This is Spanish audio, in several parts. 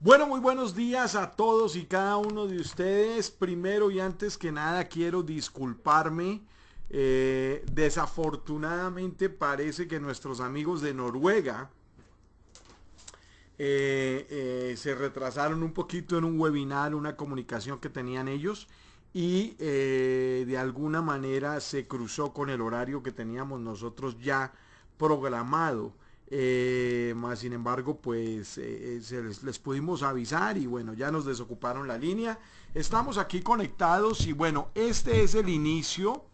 Bueno, muy buenos días a todos y cada uno de ustedes. Primero y antes que nada quiero disculparme. Desafortunadamente parece que nuestros amigos de Noruega se retrasaron un poquito en un webinar, una comunicación que tenían ellos y de alguna manera se cruzó con el horario que teníamos nosotros ya programado. Más sin embargo, pues les pudimos avisar y bueno, ya nos desocuparon la línea. Estamos aquí conectados y bueno, este es el inicio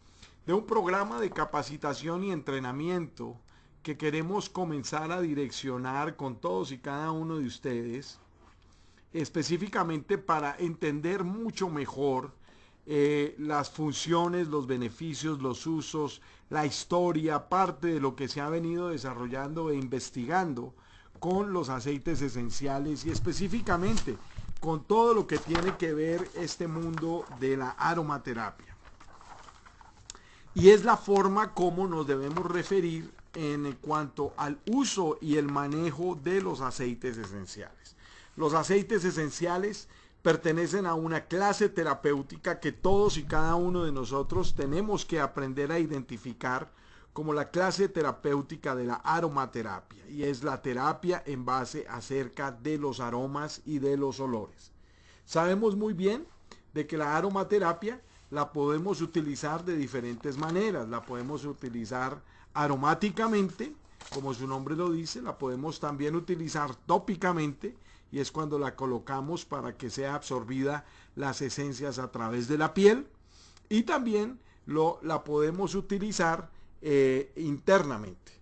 de un programa de capacitación y entrenamiento que queremos comenzar a direccionar con todos y cada uno de ustedes, específicamente para entender mucho mejor las funciones, los beneficios, los usos, la historia, parte de lo que se ha venido desarrollando e investigando con los aceites esenciales y específicamente con todo lo que tiene que ver este mundo de la aromaterapia. Y es la forma como nos debemos referir en cuanto al uso y el manejo de los aceites esenciales. Los aceites esenciales pertenecen a una clase terapéutica que todos y cada uno de nosotros tenemos que aprender a identificar como la clase terapéutica de la aromaterapia, y es la terapia en base acerca de los aromas y de los olores. Sabemos muy bien de que la aromaterapia la podemos utilizar de diferentes maneras. La podemos utilizar aromáticamente, como su nombre lo dice, la podemos también utilizar tópicamente, y es cuando la colocamos para que sea absorbida las esencias a través de la piel, y también la podemos utilizar internamente,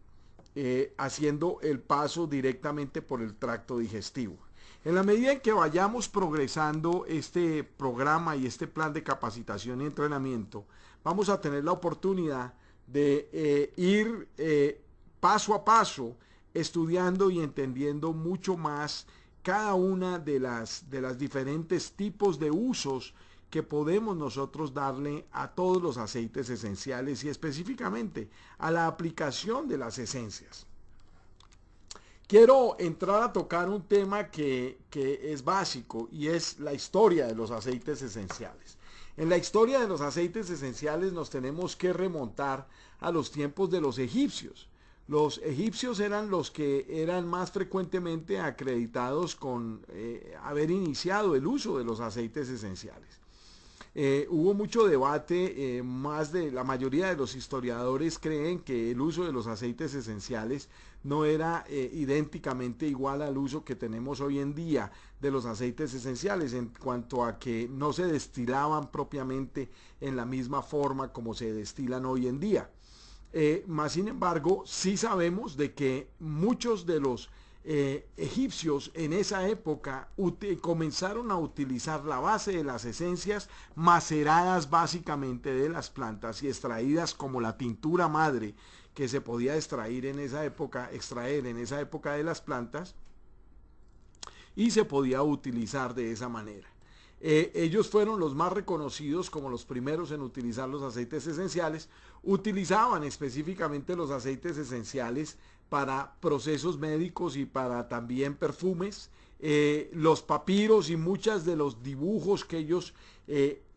haciendo el paso directamente por el tracto digestivo. En la medida en que vayamos progresando este programa y este plan de capacitación y entrenamiento, vamos a tener la oportunidad de ir paso a paso estudiando y entendiendo mucho más cada una de las diferentes tipos de usos que podemos nosotros darle a todos los aceites esenciales y específicamente a la aplicación de las esencias. Quiero entrar a tocar un tema que es básico y es la historia de los aceites esenciales. En la historia de los aceites esenciales nos tenemos que remontar a los tiempos de los egipcios. Los egipcios eran los que eran más frecuentemente acreditados con haber iniciado el uso de los aceites esenciales. Hubo mucho debate, más de la mayoría de los historiadores creen que el uso de los aceites esenciales no era idénticamente igual al uso que tenemos hoy en día de los aceites esenciales, en cuanto a que no se destilaban propiamente en la misma forma como se destilan hoy en día. Más sin embargo, sí sabemos de que muchos de los egipcios en esa época comenzaron a utilizar la base de las esencias maceradas básicamente de las plantas y extraídas como la tintura madre que se podía extraer en esa época de las plantas, y se podía utilizar de esa manera. Ellos fueron los más reconocidos como los primeros en utilizar los aceites esenciales. Utilizaban específicamente los aceites esenciales para procesos médicos y para también perfumes. Los papiros y muchos de los dibujos que ellos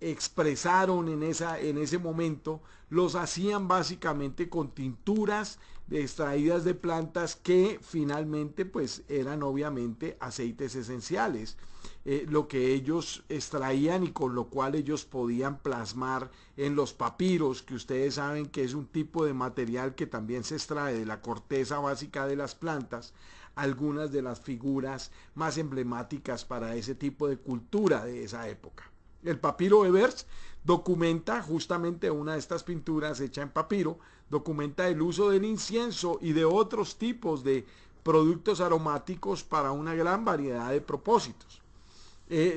expresaron en ese momento los hacían básicamente con tinturas extraídas de plantas que finalmente pues eran obviamente aceites esenciales, lo que ellos extraían y con lo cual ellos podían plasmar en los papiros, que ustedes saben que es un tipo de material que también se extrae de la corteza básica de las plantas, algunas de las figuras más emblemáticas para ese tipo de cultura de esa época. El papiro Evers documenta justamente una de estas pinturas hecha en papiro, documenta el uso del incienso y de otros tipos de productos aromáticos para una gran variedad de propósitos.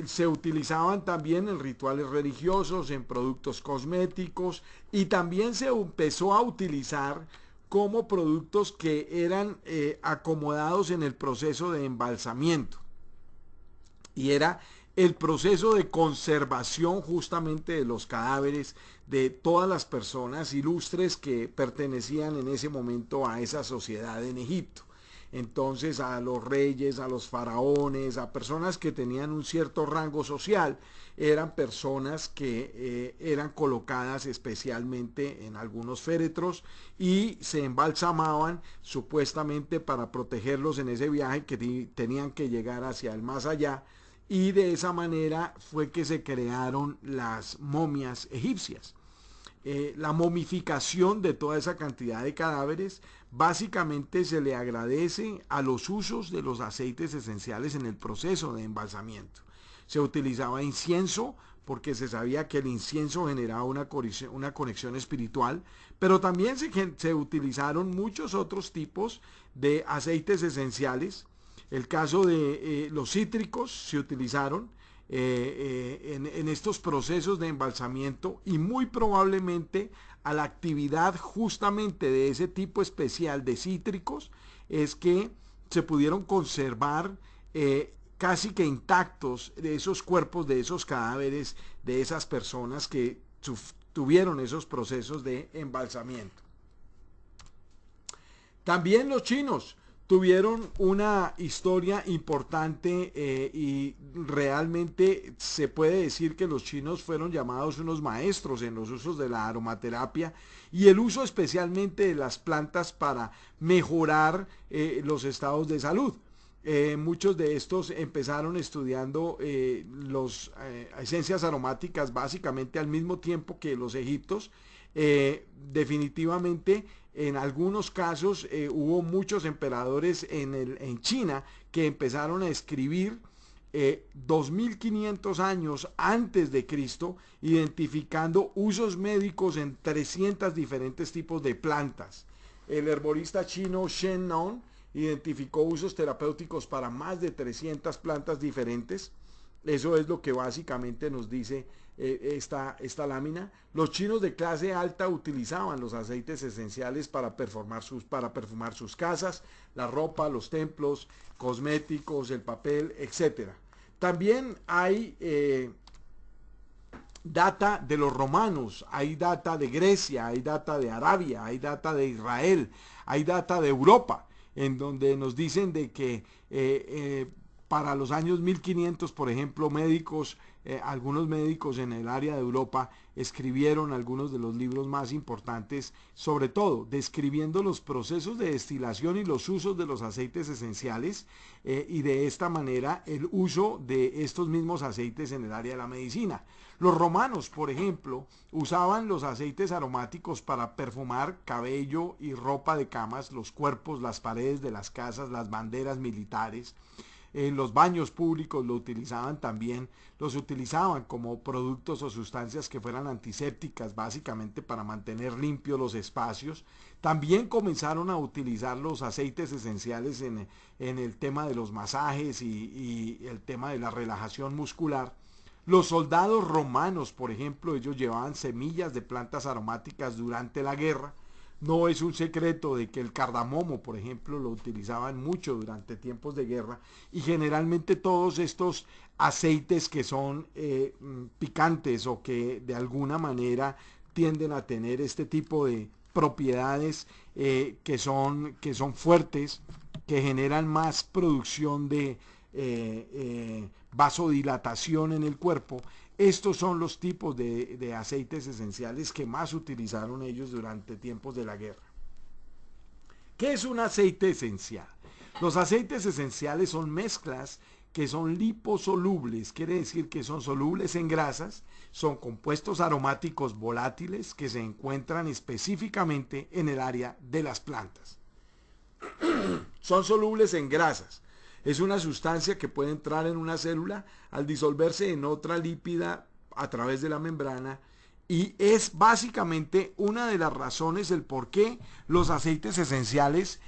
Se utilizaban también en rituales religiosos, en productos cosméticos, y también se empezó a utilizar como productos que eran acomodados en el proceso de embalsamiento. Y era el proceso de conservación justamente de los cadáveres de todas las personas ilustres que pertenecían en ese momento a esa sociedad en Egipto. Entonces a los reyes, a los faraones, a personas que tenían un cierto rango social, eran personas que eran colocadas especialmente en algunos féretros y se embalsamaban supuestamente para protegerlos en ese viaje que tenían que llegar hacia el más allá, y de esa manera fue que se crearon las momias egipcias. La momificación de toda esa cantidad de cadáveres básicamente se le agradece a los usos de los aceites esenciales en el proceso de embalsamiento. Se utilizaba incienso porque se sabía que el incienso generaba una conexión espiritual, pero también se utilizaron muchos otros tipos de aceites esenciales. El caso de los cítricos se utilizaron en estos procesos de embalsamiento, y muy probablemente a la actividad justamente de ese tipo especial de cítricos es que se pudieron conservar casi que intactos de esos cuerpos, de esos cadáveres, de esas personas que tuvieron esos procesos de embalsamiento. También los chinos tuvieron una historia importante y realmente se puede decir que los chinos fueron llamados unos maestros en los usos de la aromaterapia y el uso especialmente de las plantas para mejorar los estados de salud. Muchos de estos empezaron estudiando las esencias aromáticas básicamente al mismo tiempo que los egipcios. Definitivamente en algunos casos hubo muchos emperadores en China que empezaron a escribir 2500 años antes de Cristo, identificando usos médicos en 300 diferentes tipos de plantas. El herborista chino Shen Nong identificó usos terapéuticos para más de 300 plantas diferentes. Eso es lo que básicamente nos dice esta lámina. Los chinos de clase alta utilizaban los aceites esenciales para perfumar sus casas, la ropa, los templos, cosméticos, el papel, etc. También hay data de los romanos, hay data de Grecia, hay data de Arabia, hay data de Israel, hay data de Europa, en donde nos dicen de que para los años 1500, por ejemplo, algunos médicos en el área de Europa escribieron algunos de los libros más importantes, sobre todo describiendo los procesos de destilación y los usos de los aceites esenciales, y de esta manera el uso de estos mismos aceites en el área de la medicina. Los romanos, por ejemplo, usaban los aceites aromáticos para perfumar cabello y ropa de camas, los cuerpos, las paredes de las casas, las banderas militares. En los baños públicos los utilizaban como productos o sustancias que fueran antisépticas, básicamente para mantener limpios los espacios. También comenzaron a utilizar los aceites esenciales en el tema de los masajes y el tema de la relajación muscular. Los soldados romanos, por ejemplo, ellos llevaban semillas de plantas aromáticas durante la guerra. No es un secreto de que el cardamomo, por ejemplo, lo utilizaban mucho durante tiempos de guerra, y generalmente todos estos aceites que son picantes o que de alguna manera tienden a tener este tipo de propiedades que son fuertes, que generan más producción de vasodilatación en el cuerpo. Estos son los tipos de aceites esenciales que más utilizaron ellos durante tiempos de la guerra. ¿Qué es un aceite esencial? Los aceites esenciales son mezclas que son liposolubles, quiere decir que son solubles en grasas, son compuestos aromáticos volátiles que se encuentran específicamente en el área de las plantas. Son solubles en grasas. Es una sustancia que puede entrar en una célula al disolverse en otra lípida a través de la membrana, y es básicamente una de las razones el por qué los aceites esenciales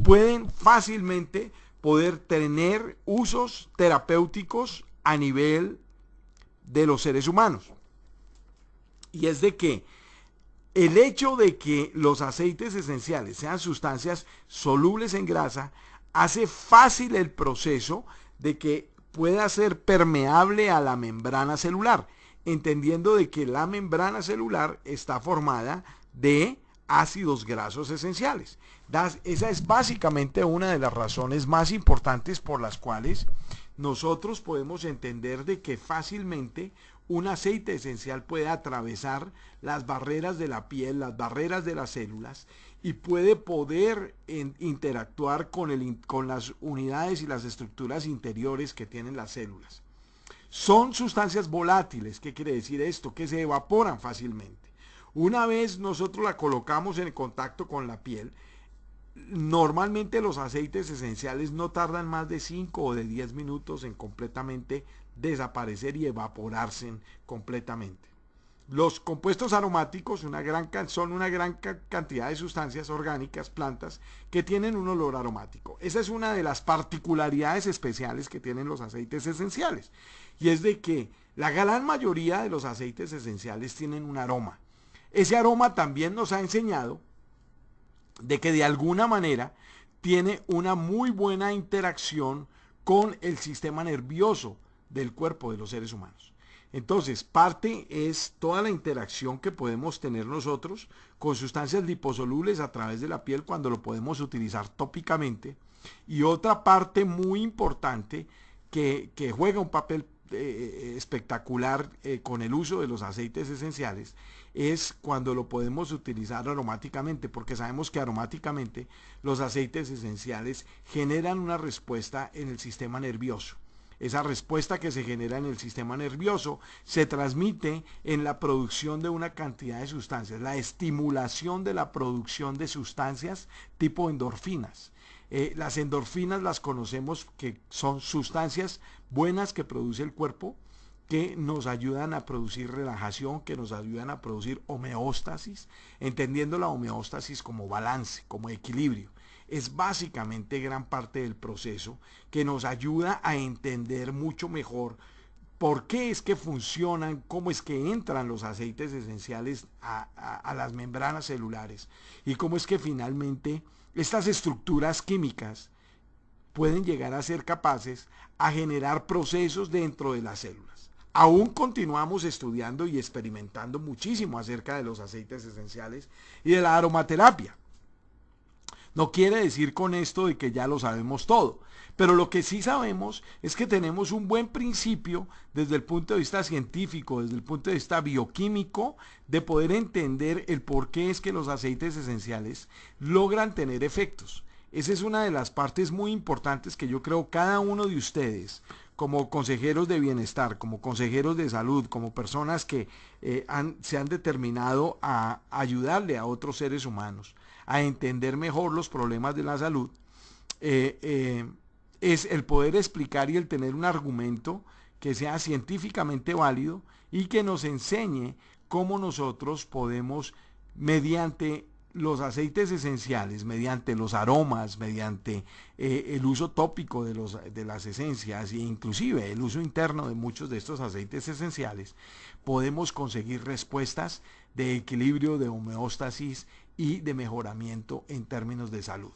pueden fácilmente poder tener usos terapéuticos a nivel de los seres humanos. Y es de que el hecho de que los aceites esenciales sean sustancias solubles en grasa hace fácil el proceso de que pueda ser permeable a la membrana celular, entendiendo de que la membrana celular está formada de ácidos grasos esenciales. Esa es básicamente una de las razones más importantes por las cuales nosotros podemos entender de que fácilmente un aceite esencial puede atravesar las barreras de la piel, las barreras de las células y puede poder interactuar con las unidades y las estructuras interiores que tienen las células. Son sustancias volátiles. ¿Qué quiere decir esto? Que se evaporan fácilmente. Una vez nosotros la colocamos en contacto con la piel, normalmente los aceites esenciales no tardan más de 5 o de 10 minutos en completamente desaparecer y evaporarse completamente. Los compuestos aromáticos son una gran cantidad de sustancias orgánicas, plantas, que tienen un olor aromático. Esa es una de las particularidades especiales que tienen los aceites esenciales. Y es de que la gran mayoría de los aceites esenciales tienen un aroma. Ese aroma también nos ha enseñado de que de alguna manera tiene una muy buena interacción con el sistema nervioso del cuerpo de los seres humanos. Entonces, parte es toda la interacción que podemos tener nosotros con sustancias liposolubles a través de la piel cuando lo podemos utilizar tópicamente. Y otra parte muy importante que juega un papel espectacular con el uso de los aceites esenciales es cuando lo podemos utilizar aromáticamente, porque sabemos que aromáticamente los aceites esenciales generan una respuesta en el sistema nervioso. Esa respuesta que se genera en el sistema nervioso se transmite en la producción de una cantidad de sustancias, la estimulación de la producción de sustancias tipo endorfinas. Las endorfinas las conocemos que son sustancias buenas que produce el cuerpo, que nos ayudan a producir relajación, que nos ayudan a producir homeostasis, entendiendo la homeostasis como balance, como equilibrio. Es básicamente gran parte del proceso que nos ayuda a entender mucho mejor por qué es que funcionan, cómo es que entran los aceites esenciales a las membranas celulares y cómo es que finalmente estas estructuras químicas pueden llegar a ser capaces a generar procesos dentro de las células. Aún continuamos estudiando y experimentando muchísimo acerca de los aceites esenciales y de la aromaterapia. No quiere decir con esto de que ya lo sabemos todo, pero lo que sí sabemos es que tenemos un buen principio desde el punto de vista científico, desde el punto de vista bioquímico, de poder entender el por qué es que los aceites esenciales logran tener efectos. Esa es una de las partes muy importantes que yo creo cada uno de ustedes, como consejeros de bienestar, como consejeros de salud, como personas que se han determinado a ayudarle a otros seres humanos a entender mejor los problemas de la salud, es el poder explicar y el tener un argumento que sea científicamente válido y que nos enseñe cómo nosotros podemos, mediante los aceites esenciales, mediante los aromas, mediante el uso tópico de las esencias e inclusive el uso interno de muchos de estos aceites esenciales, podemos conseguir respuestas de equilibrio, de homeostasis y de mejoramiento en términos de salud.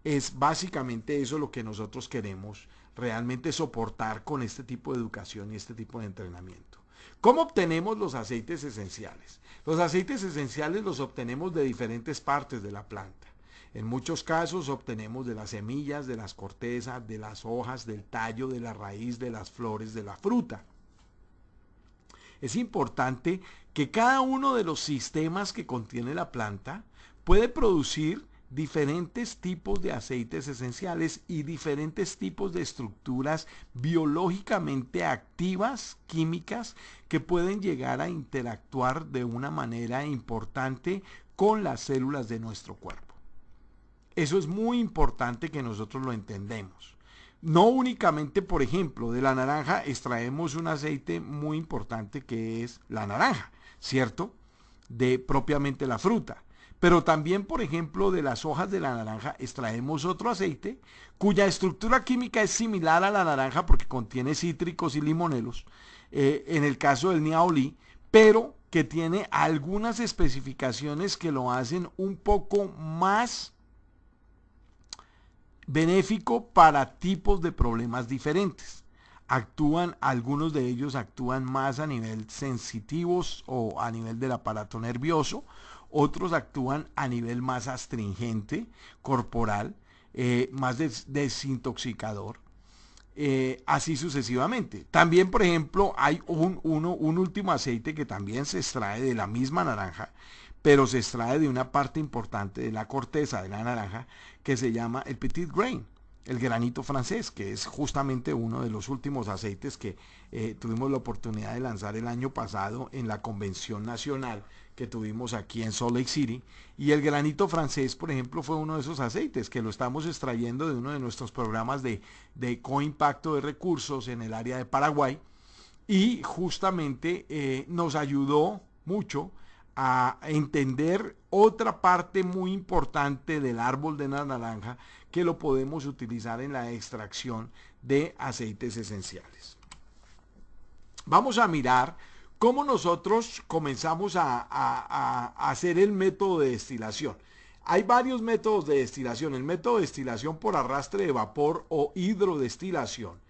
Es básicamente eso lo que nosotros queremos realmente soportar con este tipo de educación y este tipo de entrenamiento. ¿Cómo obtenemos los aceites esenciales? Los aceites esenciales los obtenemos de diferentes partes de la planta. En muchos casos obtenemos de las semillas, de las cortezas, de las hojas, del tallo, de la raíz, de las flores, de la fruta. Es importante que cada uno de los sistemas que contiene la planta puede producir diferentes tipos de aceites esenciales y diferentes tipos de estructuras biológicamente activas, químicas, que pueden llegar a interactuar de una manera importante con las células de nuestro cuerpo. Eso es muy importante que nosotros lo entendamos. No únicamente, por ejemplo, de la naranja extraemos un aceite muy importante que es la naranja, ¿cierto? De propiamente la fruta. Pero también, por ejemplo, de las hojas de la naranja extraemos otro aceite cuya estructura química es similar a la naranja porque contiene cítricos y limonelos, en el caso del niaolí, pero que tiene algunas especificaciones que lo hacen un poco más benéfico para tipos de problemas diferentes. Algunos de ellos actúan más a nivel sensitivos o a nivel del aparato nervioso, otros actúan a nivel más astringente corporal, más desintoxicador, así sucesivamente. También, por ejemplo, hay un último aceite que también se extrae de la misma naranja, pero se extrae de una parte importante de la corteza de la naranja que se llama el petit grain, el granito francés, que es justamente uno de los últimos aceites que tuvimos la oportunidad de lanzar el año pasado en la convención nacional que tuvimos aquí en Salt Lake City. Y el granito francés, por ejemplo, fue uno de esos aceites que lo estamos extrayendo de uno de nuestros programas de coimpacto de recursos en el área de Paraguay, y justamente nos ayudó mucho a entender otra parte muy importante del árbol de la naranja que lo podemos utilizar en la extracción de aceites esenciales. Vamos a mirar cómo nosotros comenzamos a hacer el método de destilación. Hay varios métodos de destilación. El método de destilación por arrastre de vapor o hidrodestilación.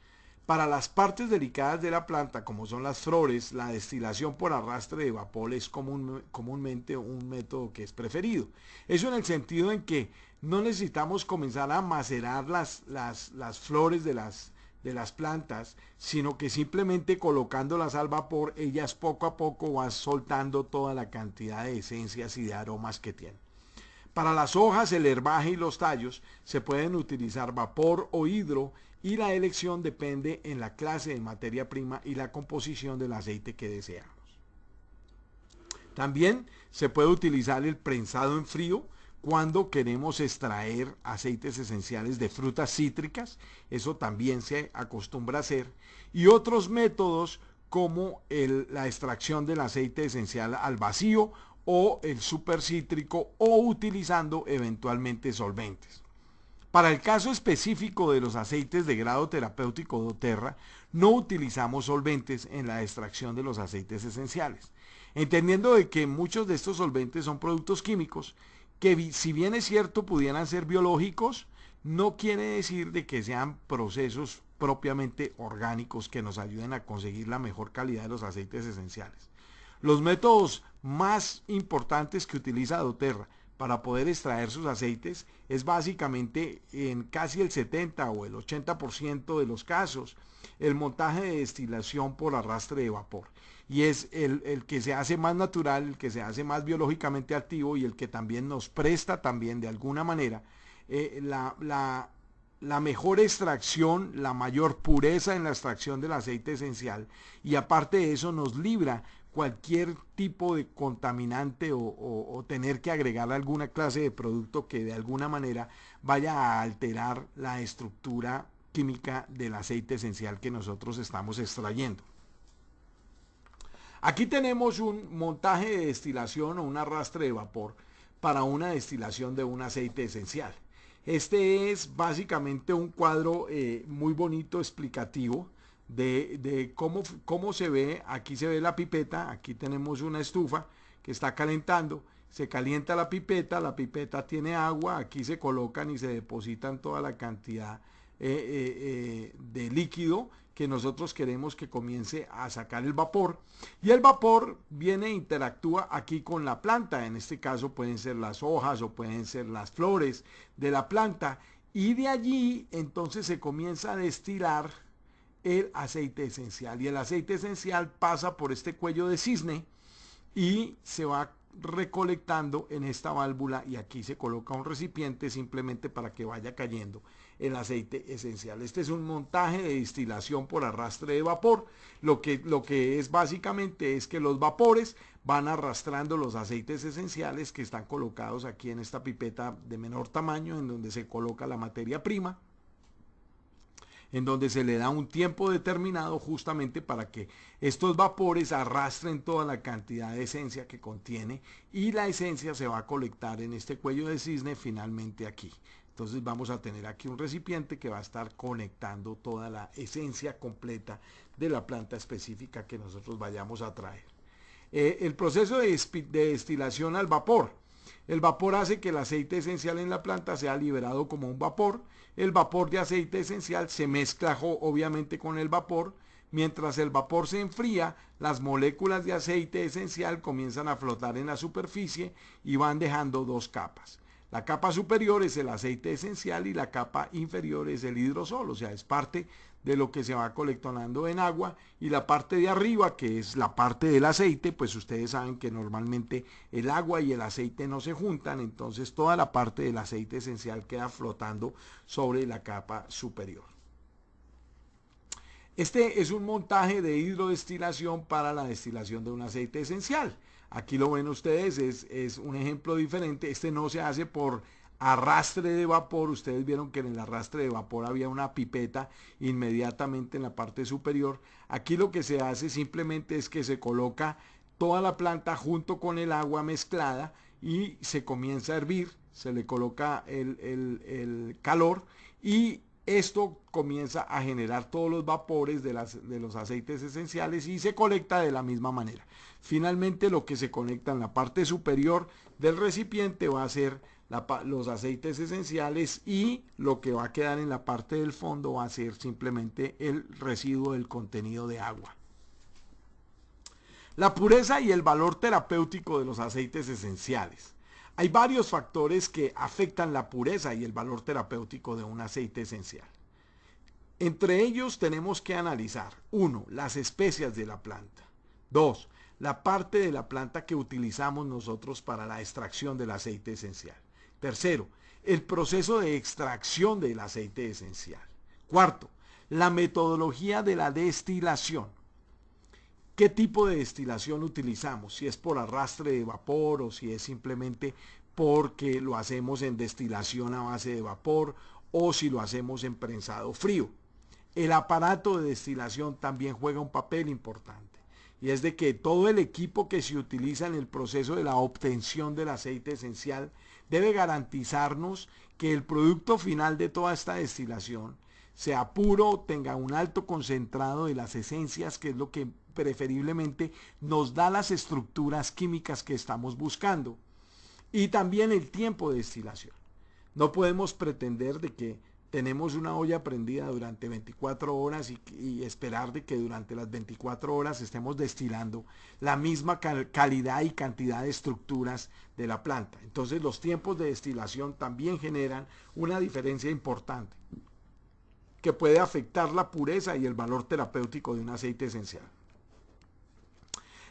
Para las partes delicadas de la planta, como son las flores, la destilación por arrastre de vapor es comúnmente un método que es preferido. Eso en el sentido en que no necesitamos comenzar a macerar las flores de las plantas, sino que simplemente colocándolas al vapor, ellas poco a poco van soltando toda la cantidad de esencias y de aromas que tienen. Para las hojas, el herbaje y los tallos se pueden utilizar vapor o hidro, y la elección depende en la clase de materia prima y la composición del aceite que deseamos. También se puede utilizar el prensado en frío cuando queremos extraer aceites esenciales de frutas cítricas. Eso también se acostumbra a hacer. Y otros métodos como la extracción del aceite esencial al vacío o el supercítrico, o utilizando eventualmente solventes. Para el caso específico de los aceites de grado terapéutico doTERRA, no utilizamos solventes en la extracción de los aceites esenciales, entendiendo de que muchos de estos solventes son productos químicos que, si bien es cierto pudieran ser biológicos, no quiere decir de que sean procesos propiamente orgánicos que nos ayuden a conseguir la mejor calidad de los aceites esenciales. Los métodos más importantes que utiliza doTERRA para poder extraer sus aceites es básicamente, en casi el 70 o el 80% de los casos, el montaje de destilación por arrastre de vapor. Y es el que se hace más natural, el que se hace más biológicamente activo, y el que también nos presta también de alguna manera la mejor extracción, la mayor pureza en la extracción del aceite esencial, y aparte de eso nos libra cualquier tipo de contaminante o tener que agregar alguna clase de producto que de alguna manera vaya a alterar la estructura química del aceite esencial que nosotros estamos extrayendo. Aquí tenemos un montaje de destilación o un arrastre de vapor para una destilación de un aceite esencial. Este es básicamente un cuadro muy bonito, explicativo de cómo se ve. Aquí se ve la pipeta, aquí tenemos una estufa que está calentando, se calienta la pipeta tiene agua, aquí se colocan y se depositan toda la cantidad de líquido que nosotros queremos que comience a sacar el vapor, y el vapor viene e interactúa aquí con la planta. En este caso pueden ser las hojas o pueden ser las flores de la planta, y de allí entonces se comienza a destilar el aceite esencial, y el aceite esencial pasa por este cuello de cisne y se va recolectando en esta válvula, y aquí se coloca un recipiente simplemente para que vaya cayendo el aceite esencial. Este es un montaje de destilación por arrastre de vapor. Lo que es básicamente es que los vapores van arrastrando los aceites esenciales que están colocados aquí en esta pipeta de menor tamaño, en donde se coloca la materia prima, en donde se le da un tiempo determinado justamente para que estos vapores arrastren toda la cantidad de esencia que contiene, y la esencia se va a colectar en este cuello de cisne finalmente aquí. Entonces vamos a tener aquí un recipiente que va a estar conectando toda la esencia completa de la planta específica que nosotros vayamos a traer. El proceso de destilación al vapor. El vapor hace que el aceite esencial en la planta sea liberado como un vapor. El vapor de aceite esencial se mezcla obviamente con el vapor Mientras el vapor se enfría, las moléculas de aceite esencial comienzan a flotar en la superficie y van dejando dos capas. La capa superior es el aceite esencial y la capa inferior es el hidrosol, o sea, es parte de lo que se va coleccionando en agua, y la parte de arriba, que es la parte del aceite, pues ustedes saben que normalmente el agua y el aceite no se juntan, entonces toda la parte del aceite esencial queda flotando sobre la capa superior. Este es un montaje de hidrodestilación para la destilación de un aceite esencial. Aquí lo ven ustedes, es un ejemplo diferente. Este no se hace por arrastre de vapor. Ustedes vieron que en el arrastre de vapor había una pipeta inmediatamente en la parte superior. Aquí lo que se hace simplemente es que se coloca toda la planta junto con el agua mezclada y se comienza a hervir. Se le coloca el calor y esto comienza a generar todos los vapores de los aceites esenciales y se colecta de la misma manera. Finalmente, lo que se conecta en la parte superior del recipiente va a ser los aceites esenciales, y lo que va a quedar en la parte del fondo va a ser simplemente el residuo del contenido de agua. La pureza y el valor terapéutico de los aceites esenciales. Hay varios factores que afectan la pureza y el valor terapéutico de un aceite esencial. Entre ellos tenemos que analizar: 1. Las especias de la planta. 2. La parte de la planta que utilizamos nosotros para la extracción del aceite esencial. 3. El proceso de extracción del aceite esencial. 4. La metodología de la destilación. ¿Qué tipo de destilación utilizamos? Si es por arrastre de vapor o si es simplemente porque lo hacemos en destilación a base de vapor, o si lo hacemos en prensado frío. El aparato de destilación también juega un papel importante, y es de que todo el equipo que se utiliza en el proceso de la obtención del aceite esencial debe garantizarnos que el producto final de toda esta destilación sea puro, tenga un alto concentrado de las esencias, que es lo que preferiblemente nos da las estructuras químicas que estamos buscando, y también el tiempo de destilación. No podemos pretender de que tenemos una olla prendida durante 24 horas y esperar de que durante las 24 horas estemos destilando la misma calidad y cantidad de estructuras de la planta. Entonces los tiempos de destilación también generan una diferencia importante que puede afectar la pureza y el valor terapéutico de un aceite esencial.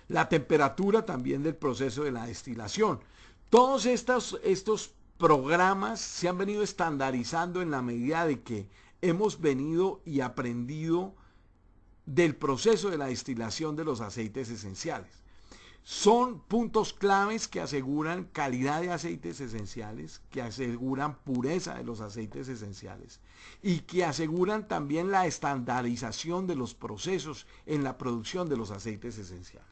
La temperatura también del proceso de la destilación. Todos estos programas se han venido estandarizando en la medida de que hemos venido y aprendido del proceso de la destilación de los aceites esenciales. Son puntos claves que aseguran calidad de aceites esenciales, que aseguran pureza de los aceites esenciales y que aseguran también la estandarización de los procesos en la producción de los aceites esenciales.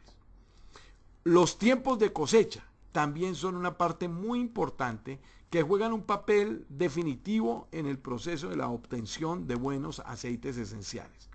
Los tiempos de cosecha también son una parte muy importante que juegan un papel definitivo en el proceso de la obtención de buenos aceites esenciales.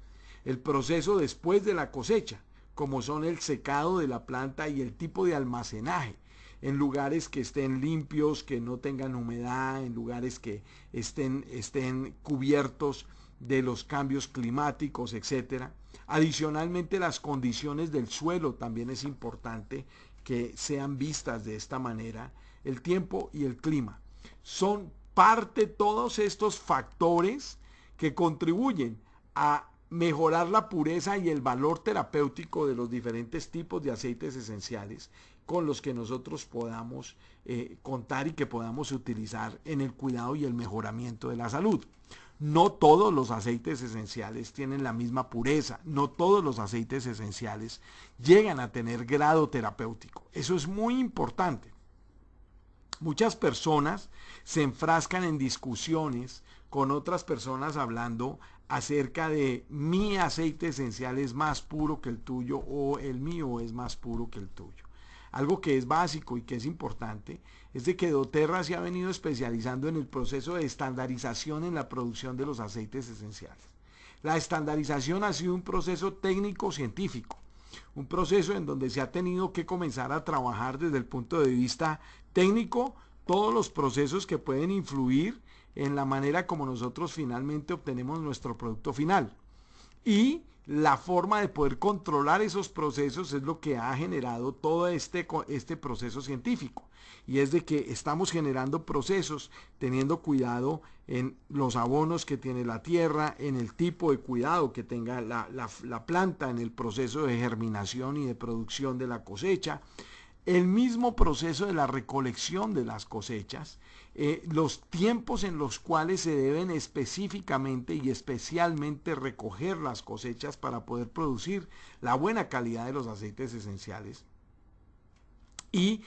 El proceso después de la cosecha, como son el secado de la planta y el tipo de almacenaje, en lugares que estén limpios, que no tengan humedad, en lugares que estén cubiertos de los cambios climáticos, etc. Adicionalmente, las condiciones del suelo también es importante que sean vistas de esta manera. El tiempo y el clima son parte, todos estos factores que contribuyen a mejorar la pureza y el valor terapéutico de los diferentes tipos de aceites esenciales con los que nosotros podamos contar y que podamos utilizar en el cuidado y el mejoramiento de la salud. No todos los aceites esenciales tienen la misma pureza, no todos los aceites esenciales llegan a tener grado terapéutico. Eso es muy importante. Muchas personas se enfrascan en discusiones con otras personas hablando acerca de mi aceite esencial es más puro que el tuyo o el mío es más puro que el tuyo. Algo que es básico y que es importante es de que doTERRA se ha venido especializando en el proceso de estandarización en la producción de los aceites esenciales. La estandarización ha sido un proceso técnico-científico, un proceso en donde se ha tenido que comenzar a trabajar desde el punto de vista técnico todos los procesos que pueden influir en la manera como nosotros finalmente obtenemos nuestro producto final. Y la forma de poder controlar esos procesos es lo que ha generado todo este proceso científico. Y es de que estamos generando procesos teniendo cuidado en los abonos que tiene la tierra, en el tipo de cuidado que tenga la planta, en el proceso de germinación y de producción de la cosecha, el mismo proceso de la recolección de las cosechas, los tiempos en los cuales se deben específicamente y especialmente recoger las cosechas para poder producir la buena calidad de los aceites esenciales, y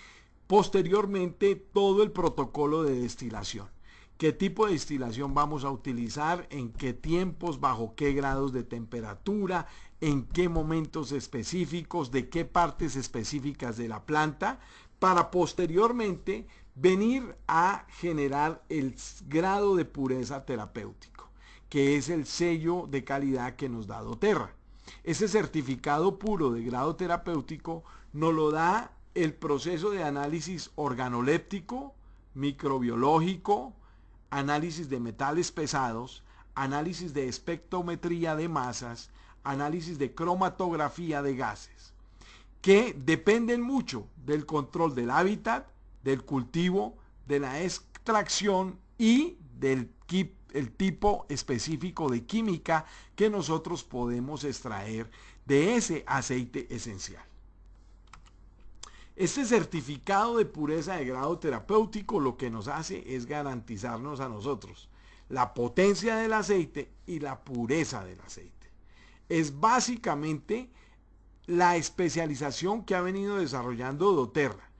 posteriormente todo el protocolo de destilación. ¿Qué tipo de destilación vamos a utilizar? ¿En qué tiempos? ¿Bajo qué grados de temperatura? ¿En qué momentos específicos? ¿De qué partes específicas de la planta? Para posteriormente venir a generar el grado de pureza terapéutico, que es el sello de calidad que nos da doTERRA. Ese certificado puro de grado terapéutico nos lo da el proceso de análisis organoléptico, microbiológico, análisis de metales pesados, análisis de espectrometría de masas, análisis de cromatografía de gases, que dependen mucho del control del hábitat, del cultivo, de la extracción y del el tipo específico de química que nosotros podemos extraer de ese aceite esencial. Este certificado de pureza de grado terapéutico lo que nos hace es garantizarnos a nosotros la potencia del aceite y la pureza del aceite. Es básicamente la especialización que ha venido desarrollando doTERRA.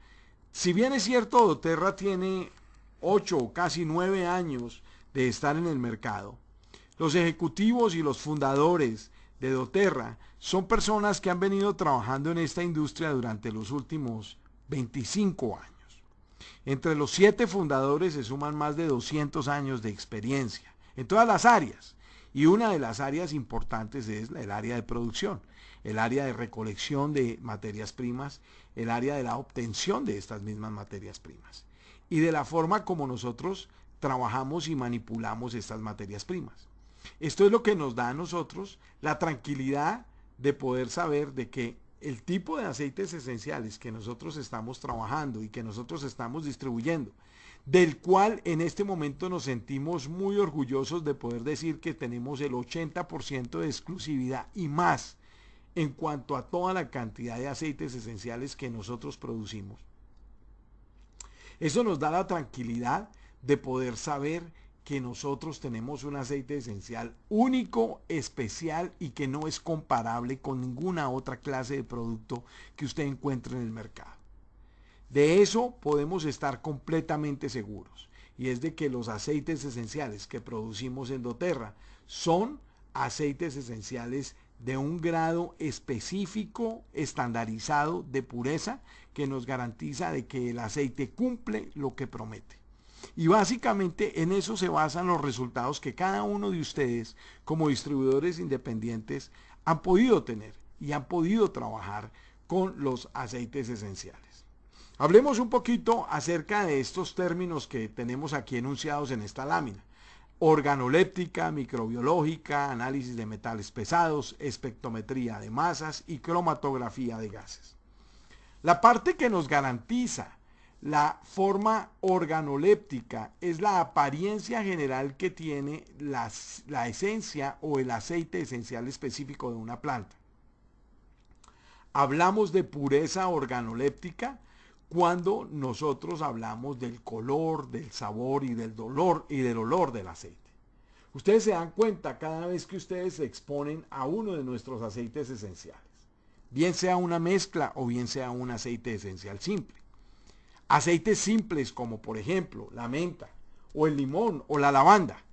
Si bien es cierto, doTERRA tiene 8 o casi 9 años de estar en el mercado, los ejecutivos y los fundadores de doTERRA son personas que han venido trabajando en esta industria durante los últimos 25 años. Entre los 7 fundadores se suman más de 200 años de experiencia en todas las áreas, y una de las áreas importantes es el área de producción, el área de recolección de materias primas, el área de la obtención de estas mismas materias primas y de la forma como nosotros trabajamos y manipulamos estas materias primas. Esto es lo que nos da a nosotros la tranquilidad de poder saber de que el tipo de aceites esenciales que nosotros estamos trabajando y que nosotros estamos distribuyendo, del cual en este momento nos sentimos muy orgullosos de poder decir que tenemos el 80% de exclusividad y más en cuanto a toda la cantidad de aceites esenciales que nosotros producimos. Eso nos da la tranquilidad de poder saber que nosotros tenemos un aceite esencial único, especial y que no es comparable con ninguna otra clase de producto que usted encuentre en el mercado. De eso podemos estar completamente seguros, y es de que los aceites esenciales que producimos en doTERRA son aceites esenciales de un grado específico, estandarizado de pureza, que nos garantiza de que el aceite cumple lo que promete. Y básicamente en eso se basan los resultados que cada uno de ustedes como distribuidores independientes han podido tener y han podido trabajar con los aceites esenciales. Hablemos un poquito acerca de estos términos que tenemos aquí enunciados en esta lámina: organoléptica, microbiológica, análisis de metales pesados, espectrometría de masas y cromatografía de gases. La parte que nos garantiza la forma organoléptica es la apariencia general que tiene la esencia o el aceite esencial específico de una planta. Hablamos de pureza organoléptica cuando nosotros hablamos del color, del sabor y del olor del aceite. Ustedes se dan cuenta cada vez que ustedes se exponen a uno de nuestros aceites esenciales, bien sea una mezcla o bien sea un aceite esencial simple. Aceites simples como por ejemplo la menta o el limón o la lavanda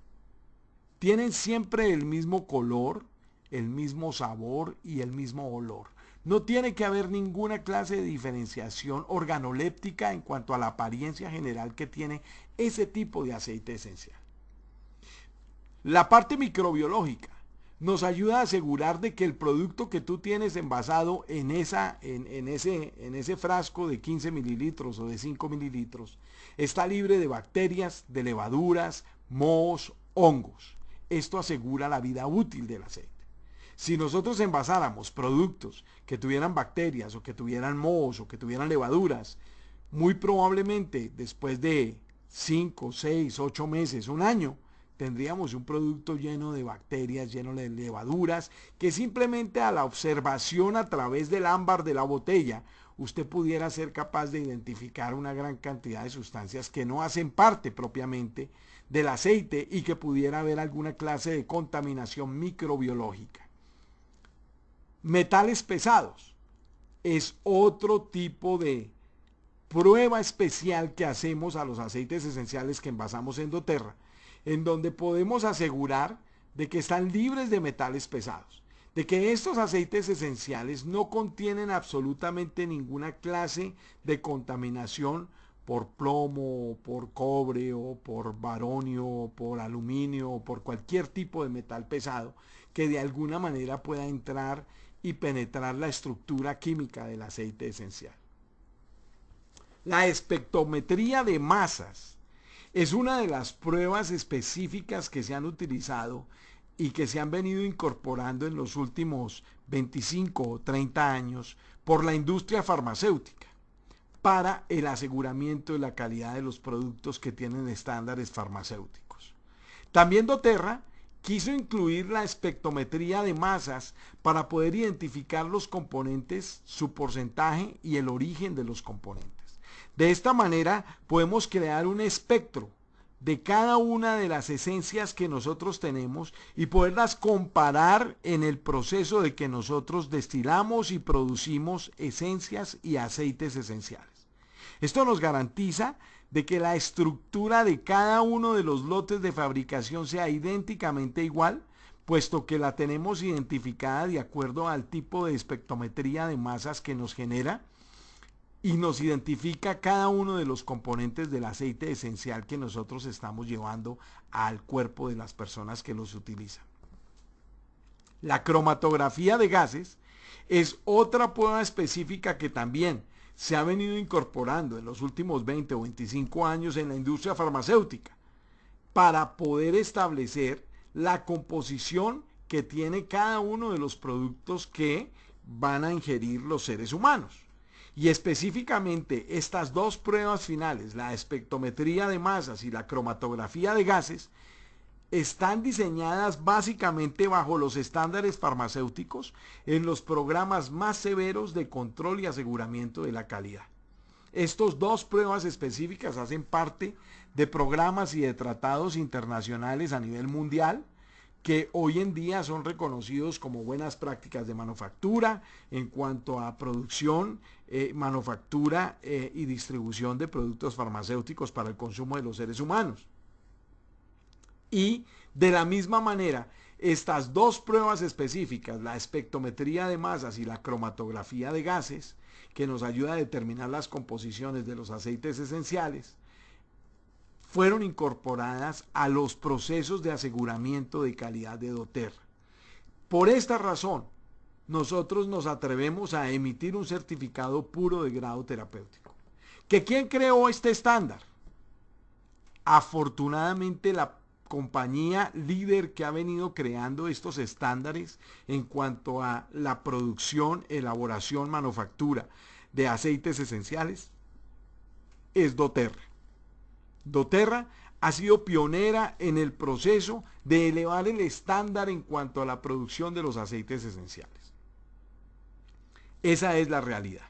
tienen siempre el mismo color, el mismo sabor y el mismo olor. No tiene que haber ninguna clase de diferenciación organoléptica en cuanto a la apariencia general que tiene ese tipo de aceite esencial. La parte microbiológica nos ayuda a asegurar de que el producto que tú tienes envasado en ese frasco de 15 mililitros o de 5 mililitros está libre de bacterias, de levaduras, mohos, hongos. Esto asegura la vida útil del aceite. Si nosotros envasáramos productos que tuvieran bacterias o que tuvieran mohos o que tuvieran levaduras, muy probablemente después de 5, 6, 8 meses, un año, tendríamos un producto lleno de bacterias, lleno de levaduras, que simplemente a la observación a través del ámbar de la botella, usted pudiera ser capaz de identificar una gran cantidad de sustancias que no hacen parte propiamente del aceite y que pudiera haber alguna clase de contaminación microbiológica. Metales pesados es otro tipo de prueba especial que hacemos a los aceites esenciales que envasamos en doTERRA, en donde podemos asegurar de que están libres de metales pesados, de que estos aceites esenciales no contienen absolutamente ninguna clase de contaminación por plomo, por cobre, o por baronio, o por aluminio, o por cualquier tipo de metal pesado que de alguna manera pueda entrar y penetrar la estructura química del aceite esencial. La espectrometría de masas es una de las pruebas específicas que se han utilizado y que se han venido incorporando en los últimos 25 o 30 años por la industria farmacéutica para el aseguramiento de la calidad de los productos que tienen estándares farmacéuticos. También doTERRA quiso incluir la espectrometría de masas para poder identificar los componentes, su porcentaje y el origen de los componentes. De esta manera podemos crear un espectro de cada una de las esencias que nosotros tenemos y poderlas comparar en el proceso de que nosotros destilamos y producimos esencias y aceites esenciales. Esto nos garantiza de que la estructura de cada uno de los lotes de fabricación sea idénticamente igual, puesto que la tenemos identificada de acuerdo al tipo de espectrometría de masas que nos genera y nos identifica cada uno de los componentes del aceite esencial que nosotros estamos llevando al cuerpo de las personas que los utilizan. La cromatografía de gases es otra prueba específica que también se ha venido incorporando en los últimos 20 o 25 años en la industria farmacéutica para poder establecer la composición que tiene cada uno de los productos que van a ingerir los seres humanos. Y específicamente estas dos pruebas finales, la espectrometría de masas y la cromatografía de gases, están diseñadas básicamente bajo los estándares farmacéuticos en los programas más severos de control y aseguramiento de la calidad. Estas dos pruebas específicas hacen parte de programas y de tratados internacionales a nivel mundial que hoy en día son reconocidos como buenas prácticas de manufactura en cuanto a producción, manufactura y distribución de productos farmacéuticos para el consumo de los seres humanos. Y de la misma manera, estas dos pruebas específicas, la espectrometría de masas y la cromatografía de gases, que nos ayuda a determinar las composiciones de los aceites esenciales, fueron incorporadas a los procesos de aseguramiento de calidad de doTERRA. Por esta razón, nosotros nos atrevemos a emitir un certificado puro de grado terapéutico. ¿Que quién creó este estándar? Afortunadamente la compañía líder que ha venido creando estos estándares en cuanto a la producción, elaboración, manufactura de aceites esenciales es doTERRA. doTERRA ha sido pionera en el proceso de elevar el estándar en cuanto a la producción de los aceites esenciales. Esa es la realidad.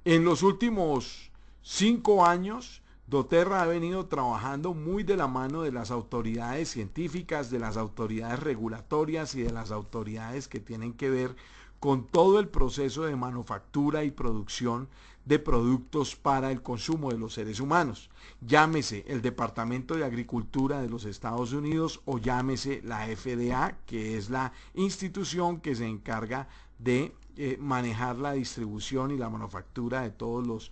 En los últimos 5 años, doTERRA ha venido trabajando muy de la mano de las autoridades científicas, de las autoridades regulatorias y de las autoridades que tienen que ver con todo el proceso de manufactura y producción de productos para el consumo de los seres humanos. Llámese el Departamento de Agricultura de los Estados Unidos o llámese la FDA, que es la institución que se encarga de manejar la distribución y la manufactura de todas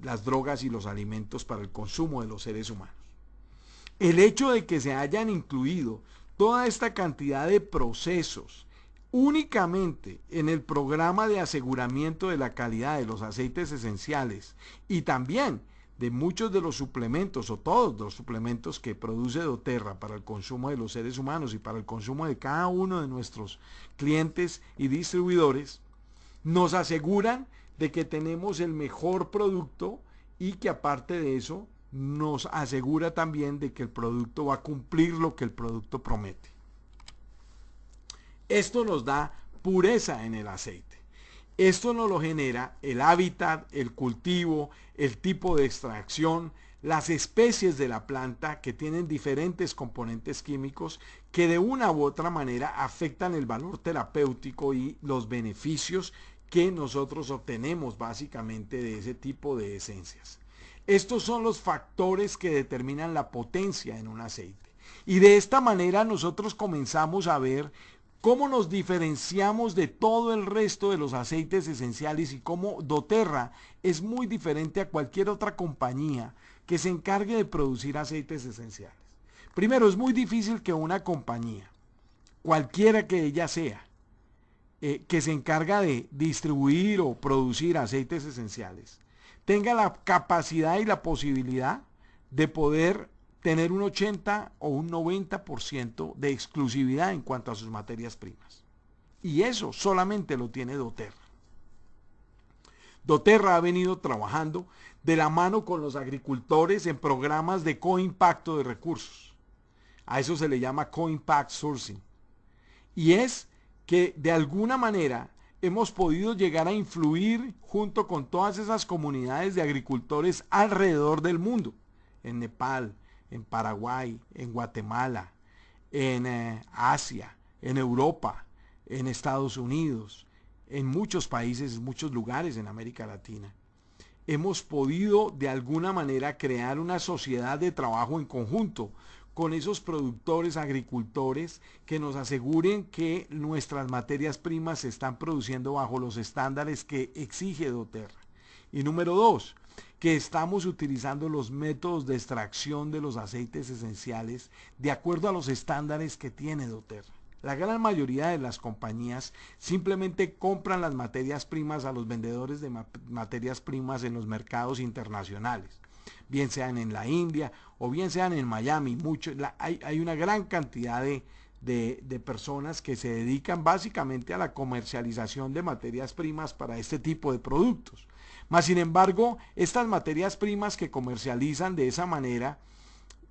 las drogas y los alimentos para el consumo de los seres humanos. El hecho de que se hayan incluido toda esta cantidad de procesos únicamente en el programa de aseguramiento de la calidad de los aceites esenciales y también de muchos de los suplementos o todos los suplementos que produce doTERRA para el consumo de los seres humanos y para el consumo de cada uno de nuestros clientes y distribuidores, nos aseguran de que tenemos el mejor producto y que aparte de eso nos asegura también de que el producto va a cumplir lo que el producto promete. Esto nos da pureza en el aceite. Esto nos lo genera el hábitat, el cultivo, el tipo de extracción, las especies de la planta que tienen diferentes componentes químicos que de una u otra manera afectan el valor terapéutico y los beneficios que nosotros obtenemos básicamente de ese tipo de esencias. Estos son los factores que determinan la potencia en un aceite. Y de esta manera nosotros comenzamos a ver cómo nos diferenciamos de todo el resto de los aceites esenciales y cómo doTERRA es muy diferente a cualquier otra compañía que se encargue de producir aceites esenciales. Primero, es muy difícil que una compañía, cualquiera que ella sea, que se encarga de distribuir o producir aceites esenciales, tenga la capacidad y la posibilidad de poder tener un 80 o un 90% de exclusividad en cuanto a sus materias primas. Y eso solamente lo tiene doTERRA. doTERRA ha venido trabajando de la mano con los agricultores en programas de coimpacto de recursos. A eso se le llama co-impact sourcing. Y es que de alguna manera hemos podido llegar a influir junto con todas esas comunidades de agricultores alrededor del mundo, en Nepal, en Paraguay, en Guatemala, en Asia, en Europa, en Estados Unidos, en muchos países, en muchos lugares en América Latina. Hemos podido de alguna manera crear una sociedad de trabajo en conjunto con esos productores, agricultores, que nos aseguren que nuestras materias primas se están produciendo bajo los estándares que exige doTERRA. Y número 2, que estamos utilizando los métodos de extracción de los aceites esenciales de acuerdo a los estándares que tiene doTERRA. La gran mayoría de las compañías simplemente compran las materias primas a los vendedores de materias primas en los mercados internacionales, bien sean en la India o bien sean en Miami. Hay una gran cantidad de personas que se dedican básicamente a la comercialización de materias primas para este tipo de productos. Mas, sin embargo, estas materias primas que comercializan de esa manera,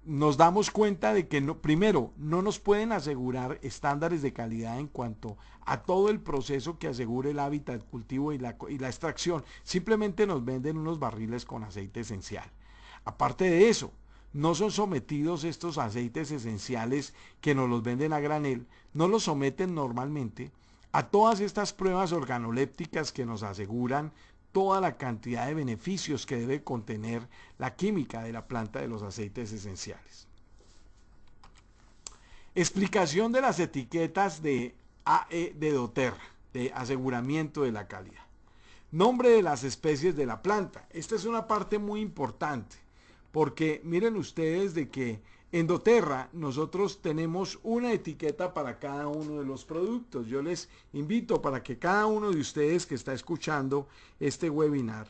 nos damos cuenta de que primero no nos pueden asegurar estándares de calidad en cuanto a todo el proceso que asegure el hábitat, el cultivo y la extracción. Simplemente nos venden unos barriles con aceite esencial. Aparte de eso, no son sometidos estos aceites esenciales que nos los venden a granel, no los someten normalmente a todas estas pruebas organolépticas que nos aseguran toda la cantidad de beneficios que debe contener la química de la planta de los aceites esenciales. Explicación de las etiquetas de AE de doTERRA, de aseguramiento de la calidad. Nombre de las especies de la planta. Esta es una parte muy importante, porque miren ustedes de que en doTERRA nosotros tenemos una etiqueta para cada uno de los productos. Yo les invito para que cada uno de ustedes que está escuchando este webinar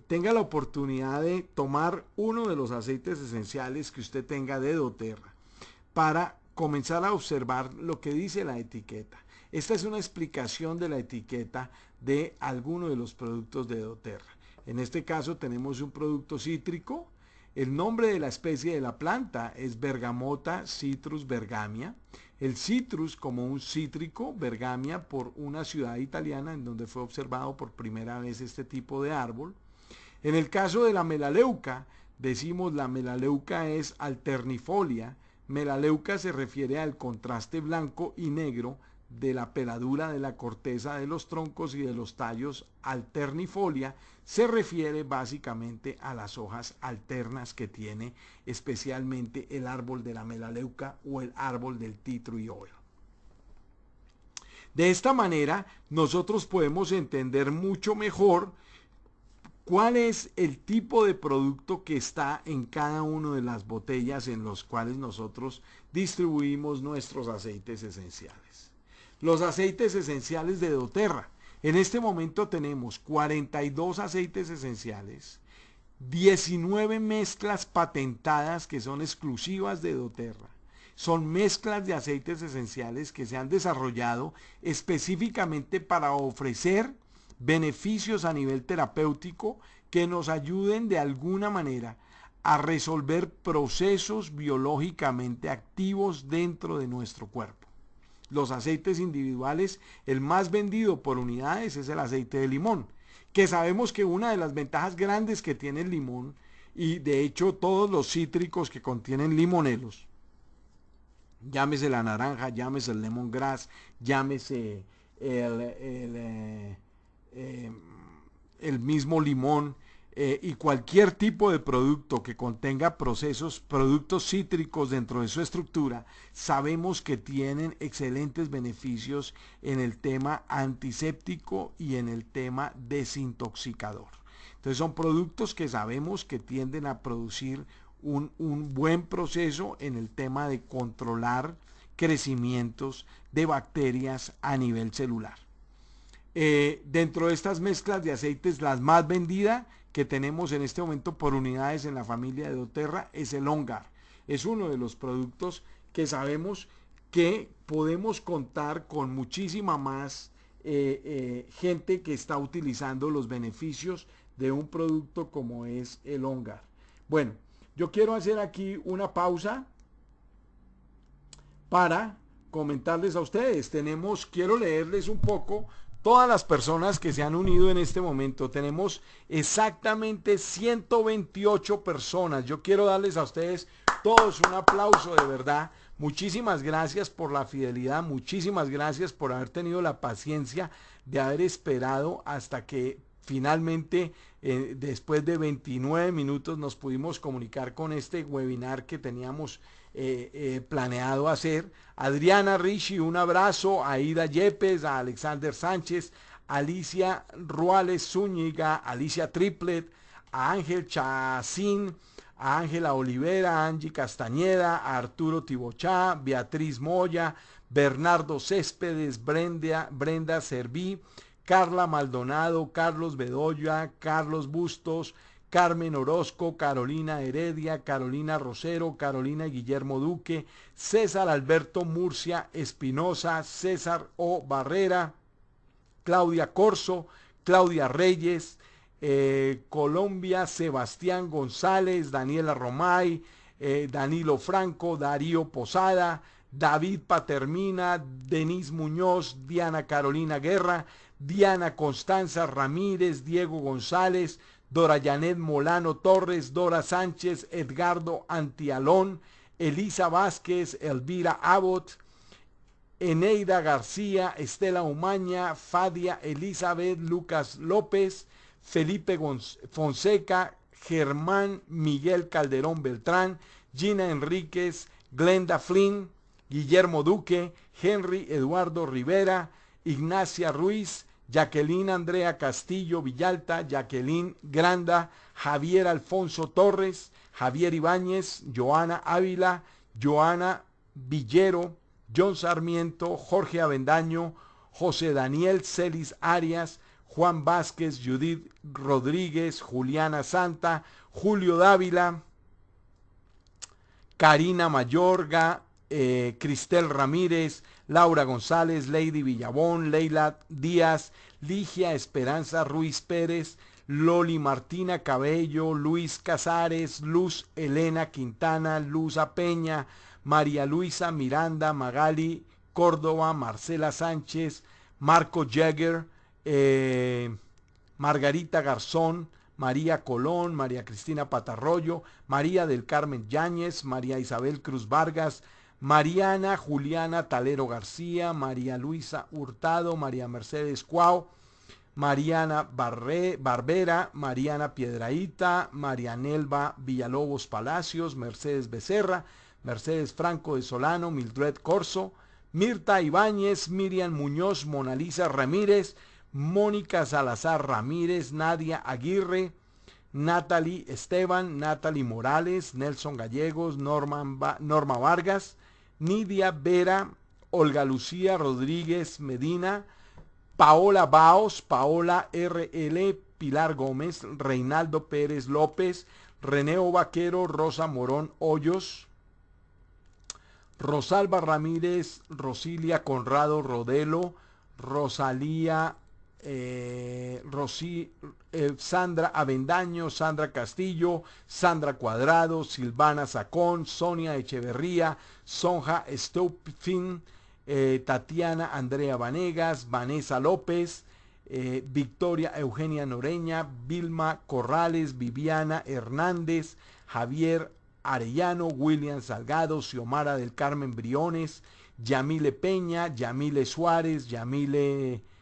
tenga la oportunidad de tomar uno de los aceites esenciales que usted tenga de doTERRA para comenzar a observar lo que dice la etiqueta. Esta es una explicación de la etiqueta de alguno de los productos de doTERRA. En este caso tenemos un producto cítrico. El nombre de la especie de la planta es Bergamota citrus bergamia. El citrus como un cítrico, bergamia, por una ciudad italiana en donde fue observado por primera vez este tipo de árbol. En el caso de la melaleuca, decimos la melaleuca es alternifolia. Melaleuca se refiere al contraste blanco y negro de la peladura de la corteza de los troncos y de los tallos. Alternifolia se refiere básicamente a las hojas alternas que tiene especialmente el árbol de la melaleuca o el árbol del tea tree oil. De esta manera nosotros podemos entender mucho mejor cuál es el tipo de producto que está en cada una de las botellas en los cuales nosotros distribuimos nuestros aceites esenciales. Los aceites esenciales de doTERRA. En este momento tenemos 42 aceites esenciales 19 mezclas patentadas que son exclusivas de doTERRA. Son mezclas de aceites esenciales que se han desarrollado específicamente para ofrecer beneficios a nivel terapéutico que nos ayuden de alguna manera a resolver procesos biológicamente activos dentro de nuestro cuerpo. Los aceites individuales, el más vendido por unidades es el aceite de limón, que sabemos que una de las ventajas grandes que tiene el limón, y de hecho todos los cítricos que contienen limonelos, llámese la naranja, llámese el lemongrass, llámese el mismo limón, y cualquier tipo de producto que contenga productos cítricos dentro de su estructura, sabemos que tienen excelentes beneficios en el tema antiséptico y en el tema desintoxicador. Entonces son productos que sabemos que tienden a producir un buen proceso en el tema de controlar crecimientos de bacterias a nivel celular. Dentro de estas mezclas de aceites, las más vendidas que tenemos en este momento por unidades en la familia de doTERRA es el OnGuard. Es uno de los productos que sabemos que podemos contar con muchísima más gente que está utilizando los beneficios de un producto como es el OnGuard. Bueno, yo quiero hacer aquí una pausa para comentarles a ustedes. Quiero leerles un poco todas las personas que se han unido en este momento. Tenemos exactamente 128 personas. Yo quiero darles a ustedes todos un aplauso de verdad. Muchísimas gracias por la fidelidad, muchísimas gracias por haber tenido la paciencia de haber esperado hasta que finalmente, después de 29 minutos, nos pudimos comunicar con este webinar que teníamos planeado hacer. Adriana Rishi, un abrazo. A Aida Yepes, a Alexander Sánchez, Alicia Ruales Zúñiga, Alicia Triplet, a Ángel Chacín, a Ángela Olivera, a Angie Castañeda, a Arturo Tibochá, Beatriz Moya, Bernardo Céspedes, Brenda Serví, Carla Maldonado, Carlos Bedoya, Carlos Bustos, Carmen Orozco, Carolina Heredia, Carolina Rosero, Carolina Guillermo Duque, César Alberto Murcia Espinosa, César O. Barrera, Claudia Corso, Claudia Reyes, Colombia, Sebastián González, Daniela Romay, Danilo Franco, Darío Posada, David Patermina, Denise Muñoz, Diana Carolina Guerra, Diana Constanza Ramírez, Diego González, Dora Janet Molano Torres, Dora Sánchez, Edgardo Antialón, Elisa Vázquez, Elvira Abbott, Eneida García, Estela Umaña, Fadia Elizabeth, Lucas López, Felipe Fonseca, Germán Miguel Calderón Beltrán, Gina Enríquez, Glenda Flynn, Guillermo Duque, Henry Eduardo Rivera, Ignacia Ruiz, Jacqueline Andrea Castillo Villalta, Jacqueline Granda, Javier Alfonso Torres, Javier Ibáñez, Joana Ávila, Joana Villero, John Sarmiento, Jorge Avendaño, José Daniel Celis Arias, Juan Vázquez, Judith Rodríguez, Juliana Santa, Julio Dávila, Karina Mayorga, Cristel Ramírez, Laura González, Lady Villabón, Leila Díaz, Ligia Esperanza Ruiz Pérez, Loli Martina Cabello, Luis Casares, Luz Elena Quintana, Luz Peña, María Luisa Miranda, Magali Córdoba, Marcela Sánchez, Marco Jagger, Margarita Garzón, María Colón, María Cristina Patarroyo, María del Carmen Yáñez, María Isabel Cruz Vargas, Mariana Juliana Talero García, María Luisa Hurtado, María Mercedes Cuau, Mariana Barbera, Mariana Piedraíta, Marianelva Villalobos Palacios, Mercedes Becerra, Mercedes Franco de Solano, Mildred Corso, Mirta Ibáñez, Miriam Muñoz, Monalisa Ramírez, Mónica Salazar Ramírez, Nadia Aguirre, Natalie Esteban, Natalie Morales, Nelson Gallegos, Norma Vargas, Nidia Vera, Olga Lucía Rodríguez Medina, Paola Baos, Paola RL, Pilar Gómez, Reinaldo Pérez López, Reneo Vaquero, Rosa Morón Hoyos, Rosalba Ramírez, Rosilia Conrado Rodelo, Rosalía, Sandra Avendaño, Sandra Castillo, Sandra Cuadrado, Silvana Sacón, Sonia Echeverría, Sonja Stupfin, Tatiana Andrea Vanegas, Vanessa López, Victoria Eugenia Noreña, Vilma Corrales, Viviana Hernández, Javier Arellano, William Salgado, Xiomara del Carmen Briones, Yamile Peña, Yamile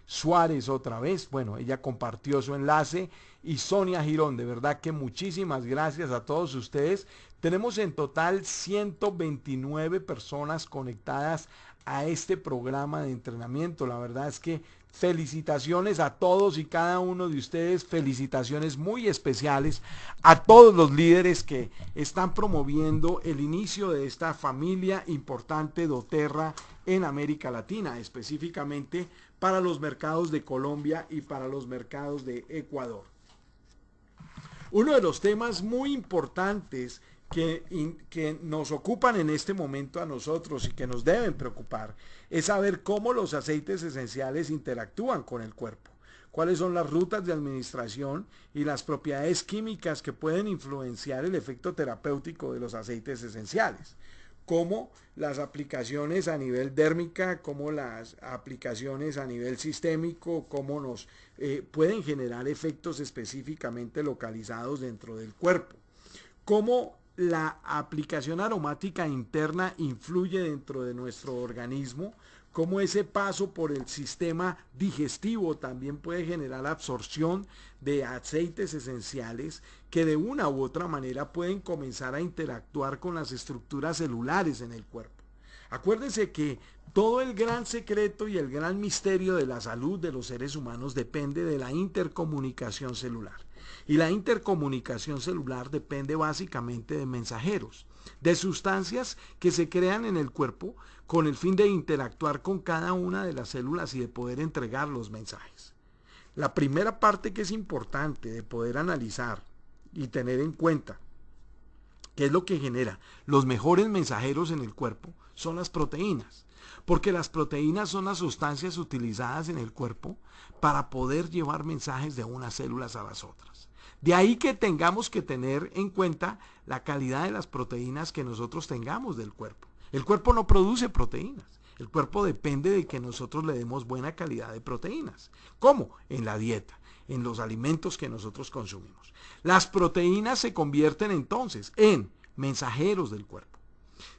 Suárez otra vez, bueno, ella compartió su enlace, y Sonia Girón. De verdad que muchísimas gracias a todos ustedes. Tenemos en total 129 personas conectadas a este programa de entrenamiento. La verdad es que felicitaciones a todos y cada uno de ustedes, felicitaciones muy especiales a todos los líderes que están promoviendo el inicio de esta familia importante doTERRA en América Latina, específicamente para los mercados de Colombia y para los mercados de Ecuador. Uno de los temas muy importantes que nos ocupan en este momento a nosotros y que nos deben preocupar es saber cómo los aceites esenciales interactúan con el cuerpo, cuáles son las rutas de administración y las propiedades químicas que pueden influenciar el efecto terapéutico de los aceites esenciales, como las aplicaciones a nivel dérmica, como las aplicaciones a nivel sistémico, cómo nos pueden generar efectos específicamente localizados dentro del cuerpo, cómo la aplicación aromática interna influye dentro de nuestro organismo, cómo ese paso por el sistema digestivo también puede generar absorción de aceites esenciales que de una u otra manera pueden comenzar a interactuar con las estructuras celulares en el cuerpo. Acuérdense que todo el gran secreto y el gran misterio de la salud de los seres humanos depende de la intercomunicación celular. Y la intercomunicación celular depende básicamente de mensajeros, de sustancias que se crean en el cuerpo con el fin de interactuar con cada una de las células y de poder entregar los mensajes. La primera parte que es importante de poder analizar y tener en cuenta qué es lo que genera los mejores mensajeros en el cuerpo son las proteínas, porque las proteínas son las sustancias utilizadas en el cuerpo para poder llevar mensajes de unas células a las otras. De ahí que tengamos que tener en cuenta la calidad de las proteínas que nosotros tengamos del cuerpo. El cuerpo no produce proteínas. El cuerpo depende de que nosotros le demos buena calidad de proteínas. ¿Cómo? En la dieta, en los alimentos que nosotros consumimos. Las proteínas se convierten entonces en mensajeros del cuerpo.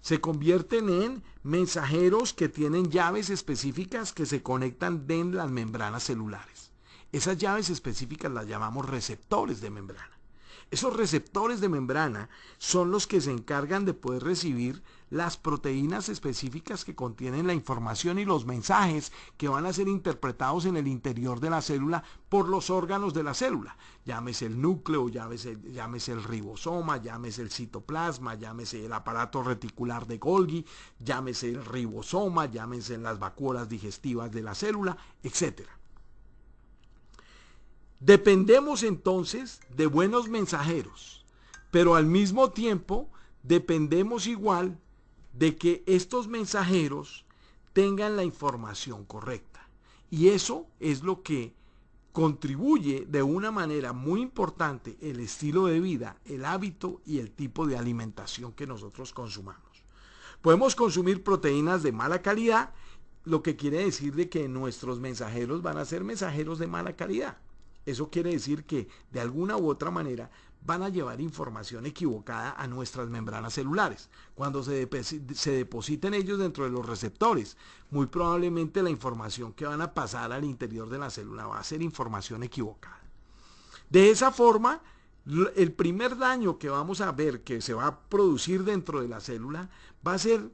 Se convierten en mensajeros que tienen llaves específicas que se conectan en las membranas celulares. Esas llaves específicas las llamamos receptores de membrana. Esos receptores de membrana son los que se encargan de poder recibir las proteínas específicas que contienen la información y los mensajes que van a ser interpretados en el interior de la célula por los órganos de la célula. Llámese el núcleo, llámese el ribosoma, llámese el citoplasma, llámese el aparato reticular de Golgi, llámese el ribosoma, llámese las vacuolas digestivas de la célula, etc. Dependemos entonces de buenos mensajeros, pero al mismo tiempo dependemos igual de que estos mensajeros tengan la información correcta. Y eso es lo que contribuye de una manera muy importante el estilo de vida, el hábito y el tipo de alimentación que nosotros consumamos. Podemos consumir proteínas de mala calidad, lo que quiere decir de que nuestros mensajeros van a ser mensajeros de mala calidad. Eso quiere decir que de alguna u otra manera van a llevar información equivocada a nuestras membranas celulares. Cuando se depositen ellos dentro de los receptores, muy probablemente la información que van a pasar al interior de la célula va a ser información equivocada. De esa forma, el primer daño que vamos a ver que se va a producir dentro de la célula va a ser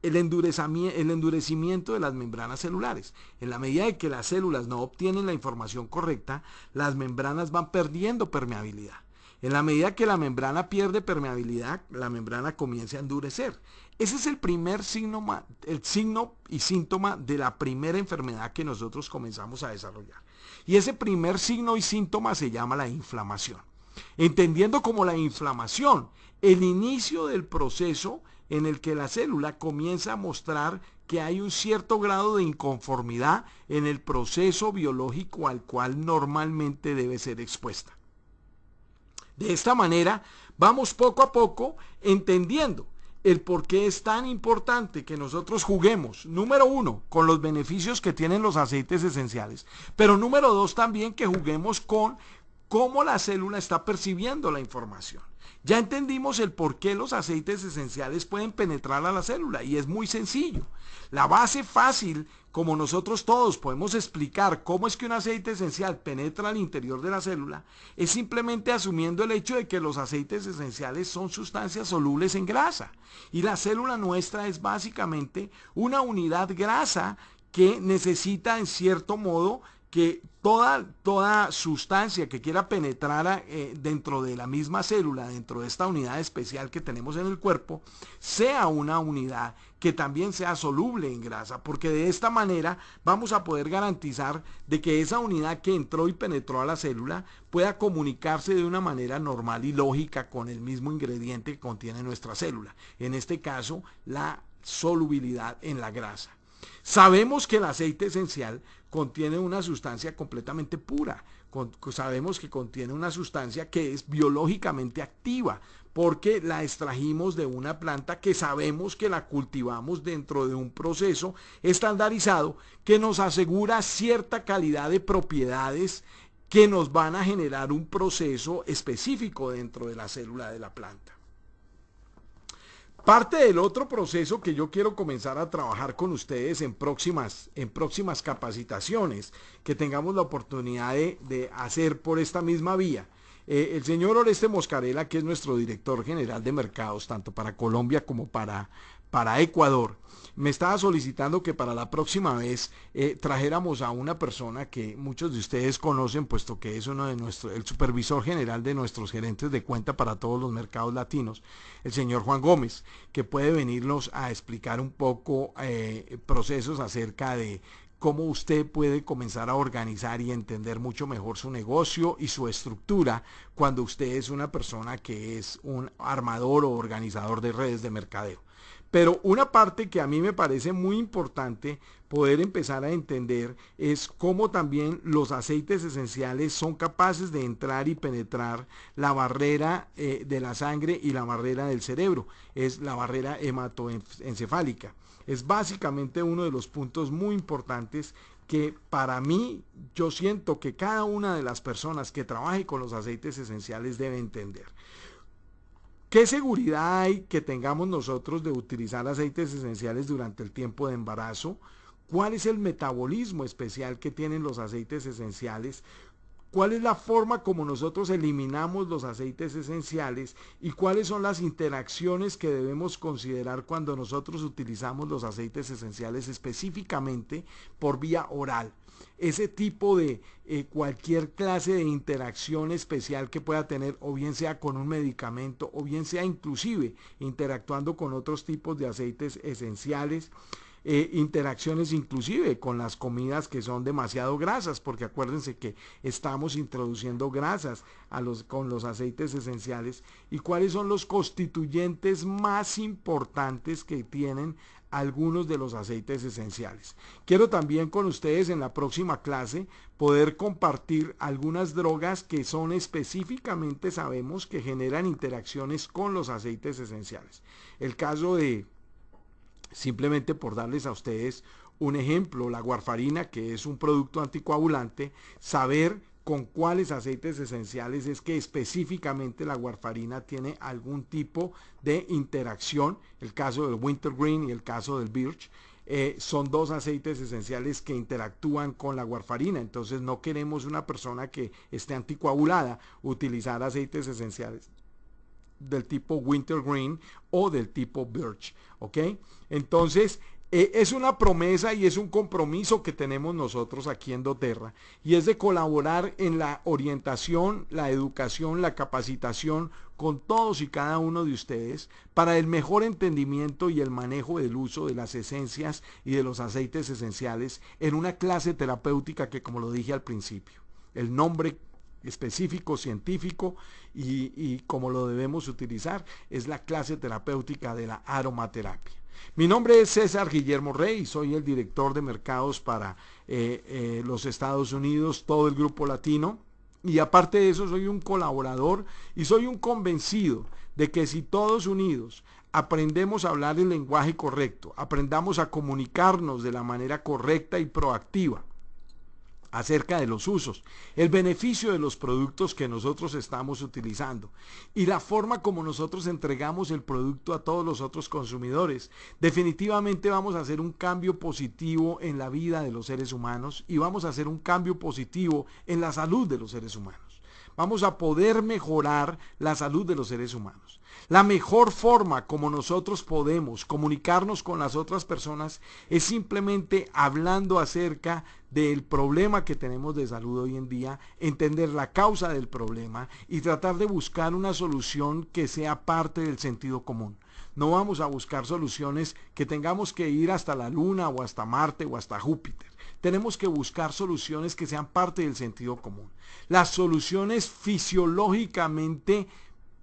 el endurecimiento de las membranas celulares. En la medida de que las células no obtienen la información correcta, las membranas van perdiendo permeabilidad. En la medida que la membrana pierde permeabilidad, la membrana comienza a endurecer. Ese es el primer signo, el signo y síntoma de la primera enfermedad que nosotros comenzamos a desarrollar. Y ese primer signo y síntoma se llama la inflamación. Entendiendo como la inflamación el inicio del proceso en el que la célula comienza a mostrar que hay un cierto grado de inconformidad en el proceso biológico al cual normalmente debe ser expuesta. De esta manera, vamos poco a poco entendiendo el por qué es tan importante que nosotros juguemos, número uno, con los beneficios que tienen los aceites esenciales, pero número dos también que juguemos con cómo la célula está percibiendo la información. Ya entendimos el por qué los aceites esenciales pueden penetrar a la célula y es muy sencillo. La base fácil, como nosotros todos podemos explicar cómo es que un aceite esencial penetra al interior de la célula, es simplemente asumiendo el hecho de que los aceites esenciales son sustancias solubles en grasa. Y la célula nuestra es básicamente una unidad grasa que necesita en cierto modo que toda sustancia que quiera penetrar dentro de la misma célula, dentro de esta unidad especial que tenemos en el cuerpo, sea una unidad que también sea soluble en grasa, porque de esta manera vamos a poder garantizar de que esa unidad que entró y penetró a la célula pueda comunicarse de una manera normal y lógica con el mismo ingrediente que contiene nuestra célula, en este caso la solubilidad en la grasa. Sabemos que el aceite esencial contiene una sustancia completamente pura, sabemos que contiene una sustancia que es biológicamente activa, porque la extrajimos de una planta que sabemos que la cultivamos dentro de un proceso estandarizado que nos asegura cierta calidad de propiedades que nos van a generar un proceso específico dentro de la célula de la planta. Parte del otro proceso que yo quiero comenzar a trabajar con ustedes en próximas capacitaciones que tengamos la oportunidad de hacer por esta misma vía. El señor Oreste Moscarela, que es nuestro director general de mercados, tanto para Colombia como para Ecuador, me estaba solicitando que para la próxima vez trajéramos a una persona que muchos de ustedes conocen, puesto que es el supervisor general de nuestros gerentes de cuenta para todos los mercados latinos, el señor Juan Gómez, que puede venirnos a explicar un poco procesos acerca de cómo usted puede comenzar a organizar y entender mucho mejor su negocio y su estructura cuando usted es una persona que es un armador o organizador de redes de mercadeo. Pero una parte que a mí me parece muy importante poder empezar a entender es cómo también los aceites esenciales son capaces de entrar y penetrar la barrera de la sangre y la barrera del cerebro, es la barrera hematoencefálica. Es básicamente uno de los puntos muy importantes que para mí yo siento que cada una de las personas que trabaje con los aceites esenciales debe entender. ¿Qué seguridad hay que tengamos nosotros de utilizar aceites esenciales durante el tiempo de embarazo? ¿Cuál es el metabolismo especial que tienen los aceites esenciales? ¿Cuál es la forma como nosotros eliminamos los aceites esenciales? ¿Y cuáles son las interacciones que debemos considerar cuando nosotros utilizamos los aceites esenciales específicamente por vía oral? Ese tipo de cualquier clase de interacción especial que pueda tener, o bien sea con un medicamento, o bien sea inclusive interactuando con otros tipos de aceites esenciales, interacciones inclusive con las comidas que son demasiado grasas, porque acuérdense que estamos introduciendo grasas con los aceites esenciales, y cuáles son los constituyentes más importantes que tienen algunos de los aceites esenciales. Quiero también con ustedes en la próxima clase poder compartir algunas drogas que son específicamente, sabemos que generan interacciones con los aceites esenciales. El caso de, simplemente por darles a ustedes un ejemplo, la warfarina, que es un producto anticoagulante, saber con cuáles aceites esenciales es que específicamente la warfarina tiene algún tipo de interacción. El caso del wintergreen y el caso del birch son dos aceites esenciales que interactúan con la warfarina. Entonces no queremos una persona que esté anticoagulada utilizar aceites esenciales del tipo wintergreen o del tipo birch, ¿ok? Entonces Es una promesa y es un compromiso que tenemos nosotros aquí en doTERRA, y es de colaborar en la orientación, la educación, la capacitación con todos y cada uno de ustedes para el mejor entendimiento y el manejo del uso de las esencias y de los aceites esenciales en una clase terapéutica que, como lo dije al principio, el nombre específico, científico y como lo debemos utilizar es la clase terapéutica de la aromaterapia. Mi nombre es César Guillermo Rey y soy el director de mercados para los Estados Unidos, todo el grupo latino. Y aparte de eso, soy un colaborador y soy un convencido de que si todos unidos aprendemos a hablar el lenguaje correcto, aprendamos a comunicarnos de la manera correcta y proactiva acerca de los usos, el beneficio de los productos que nosotros estamos utilizando y la forma como nosotros entregamos el producto a todos los otros consumidores, definitivamente vamos a hacer un cambio positivo en la vida de los seres humanos y vamos a hacer un cambio positivo en la salud de los seres humanos. Vamos a poder mejorar la salud de los seres humanos. La mejor forma como nosotros podemos comunicarnos con las otras personas es simplemente hablando acerca del problema que tenemos de salud hoy en día, entender la causa del problema y tratar de buscar una solución que sea parte del sentido común. No vamos a buscar soluciones que tengamos que ir hasta la Luna o hasta Marte o hasta Júpiter. Tenemos que buscar soluciones que sean parte del sentido común. Las soluciones fisiológicamente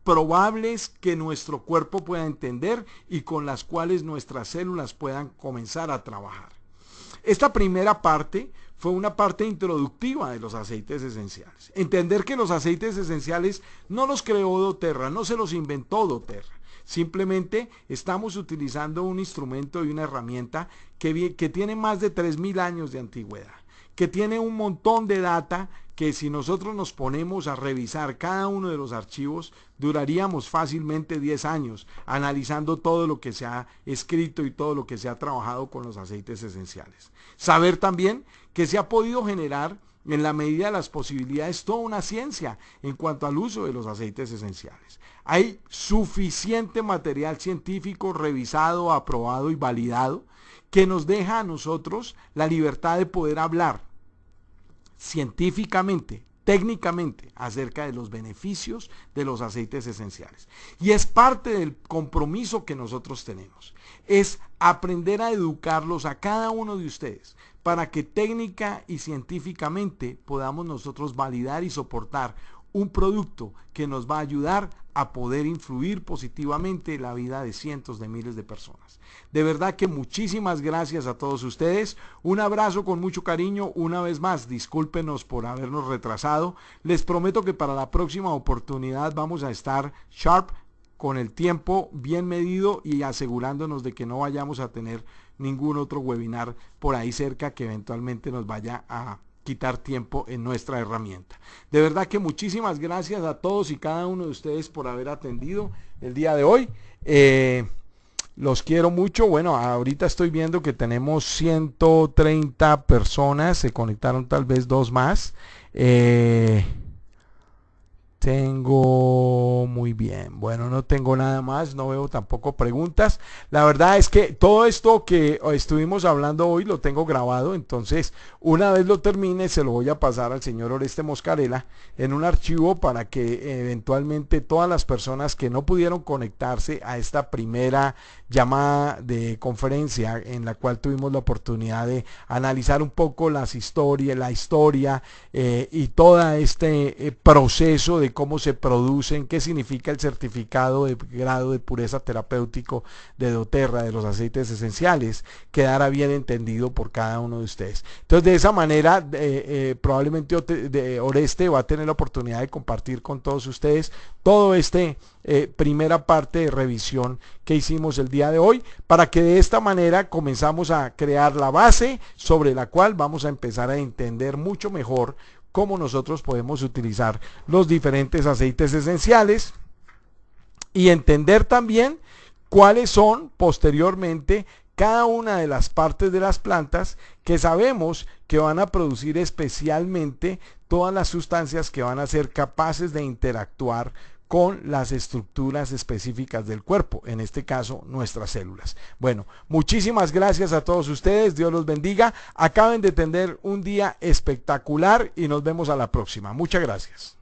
probables que nuestro cuerpo pueda entender y con las cuales nuestras células puedan comenzar a trabajar. Esta primera parte fue una parte introductiva de los aceites esenciales. Entender que los aceites esenciales no los creó doTERRA, no se los inventó doTERRA. Simplemente estamos utilizando un instrumento y una herramienta que tiene más de 3.000 años de antigüedad, que tiene un montón de data que si nosotros nos ponemos a revisar cada uno de los archivos, duraríamos fácilmente 10 años analizando todo lo que se ha escrito y todo lo que se ha trabajado con los aceites esenciales. Saber también que se ha podido generar en la medida de las posibilidades toda una ciencia en cuanto al uso de los aceites esenciales. Hay suficiente material científico revisado, aprobado y validado que nos deja a nosotros la libertad de poder hablar científicamente, técnicamente, acerca de los beneficios de los aceites esenciales. Y es parte del compromiso que nosotros tenemos. Es aprender a educarlos a cada uno de ustedes para que técnica y científicamente podamos nosotros validar y soportar un producto que nos va a ayudar a poder influir positivamente en la vida de cientos de miles de personas. De verdad que muchísimas gracias a todos ustedes. Un abrazo con mucho cariño. Una vez más, discúlpenos por habernos retrasado. Les prometo que para la próxima oportunidad vamos a estar sharp, con el tiempo bien medido y asegurándonos de que no vayamos a tener ningún otro webinar por ahí cerca que eventualmente nos vaya a quitar tiempo en nuestra herramienta. De verdad que muchísimas gracias a todos y cada uno de ustedes por haber atendido el día de hoy. Los quiero mucho. Bueno, ahorita estoy viendo que tenemos 130 personas, se conectaron tal vez 2 más. Tengo muy bien, bueno, no tengo nada más, no veo tampoco preguntas. La verdad es que todo esto que estuvimos hablando hoy lo tengo grabado, entonces una vez lo termine se lo voy a pasar al señor Oreste Moscarela en un archivo para que eventualmente todas las personas que no pudieron conectarse a esta primera llamada de conferencia en la cual tuvimos la oportunidad de analizar un poco la historia y todo este proceso de cómo se producen, qué significa el certificado de grado de pureza terapéutico de doTERRA, de los aceites esenciales, quedara bien entendido por cada uno de ustedes. Entonces, de esa manera, probablemente Oreste va a tener la oportunidad de compartir con todos ustedes todo primera parte de revisión que hicimos el día de hoy, para que de esta manera comenzamos a crear la base sobre la cual vamos a empezar a entender mucho mejor cómo nosotros podemos utilizar los diferentes aceites esenciales y entender también cuáles son posteriormente cada una de las partes de las plantas que sabemos que van a producir especialmente todas las sustancias que van a ser capaces de interactuar con las estructuras específicas del cuerpo, en este caso nuestras células. Bueno, muchísimas gracias a todos ustedes, Dios los bendiga, acaben de tener un día espectacular y nos vemos a la próxima. Muchas gracias.